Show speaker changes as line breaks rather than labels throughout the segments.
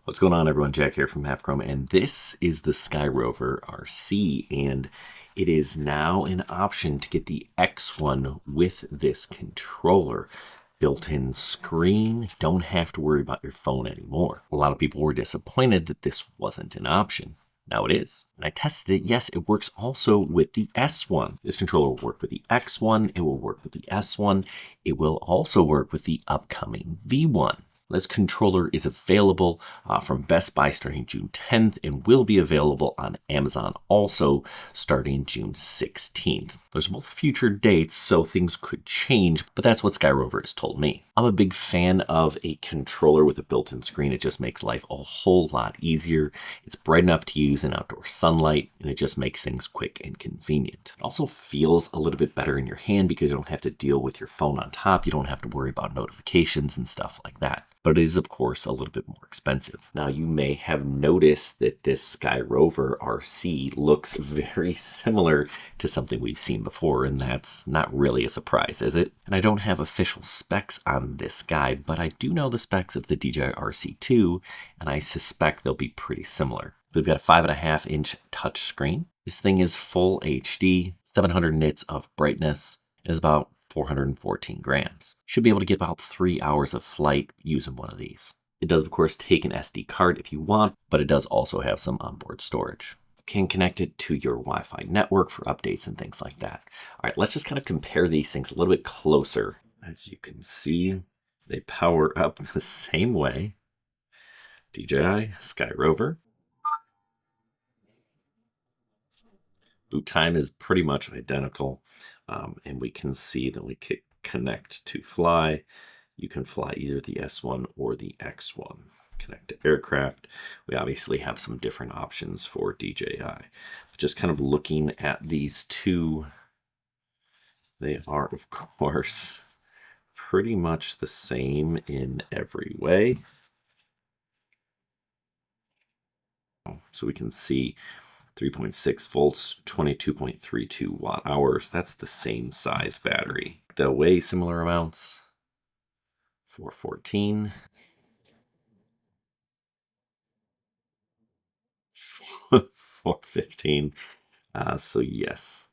What's going on, everyone? Jack here from Half Chrome, and this is the Sky Rover RC, and it is now an option to get the X1 with this controller. Built-in screen, don't have to worry about your phone anymore. A lot of people were disappointed that this wasn't an option. Now it is. And I tested it. Yes, it works also with the S1. This controller will work with the X1. It will work with the S1. It will also work with the upcoming V1. This controller is available from Best Buy starting June 10th and will be available on Amazon also starting June 16th. There's both future dates, so things could change, but that's what Sky Rover has told me. I'm a big fan of a controller with a built-in screen. It just makes life a whole lot easier. It's bright enough to use in outdoor sunlight, and it just makes things quick and convenient. It also feels a little bit better in your hand because you don't have to deal with your phone on top. You don't have to worry about notifications and stuff like that. But it is, of course, a little bit more expensive. Now, you may have noticed that this Sky Rover RC looks very similar to something we've seen before, and that's not really a surprise, is it? And I don't have official specs on this guy, but I do know the specs of the DJI RC2, and I suspect they'll be pretty similar. We've got a 5.5-inch touchscreen. This thing is full HD, 700 nits of brightness. It is about 414 grams. Should be able to get about 3 hours of flight using one of these. It does, of course, take an SD card if you want, but it does also have some onboard storage. You can connect it to your Wi-Fi network for updates and things like that. All right, let's just kind of compare these things a little bit closer. As you can see, they power up the same way. DJI, Sky Rover. Boot time is pretty much identical, and we can see that we can connect to fly. You can fly either the S1 or the X1. Connect to aircraft. We obviously have some different options for DJI. Just kind of looking at these two, they are, of course, pretty much the same in every way. So we can see 3.6 volts, 22.32 watt hours. That's the same size battery. They'll weigh similar amounts. 414. 415. So yes.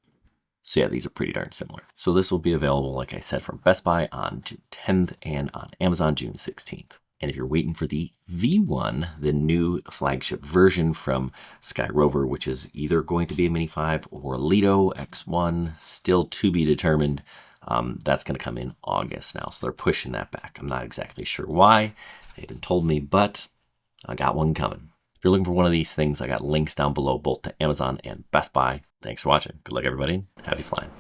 So yeah, these are pretty darn similar. So this will be available, like I said, from Best Buy on June 10th and on Amazon June 16th. And if you're waiting for the V1, the new flagship version from Sky Rover, which is either going to be a Mini 5 or Lido X1, still to be determined, that's going to come in August now. So they're pushing that back. I'm not exactly sure why. They haven't told me, but I got one coming. If you're looking for one of these things, I got links down below both to Amazon and Best Buy. Thanks for watching. Good luck, everybody. Happy flying.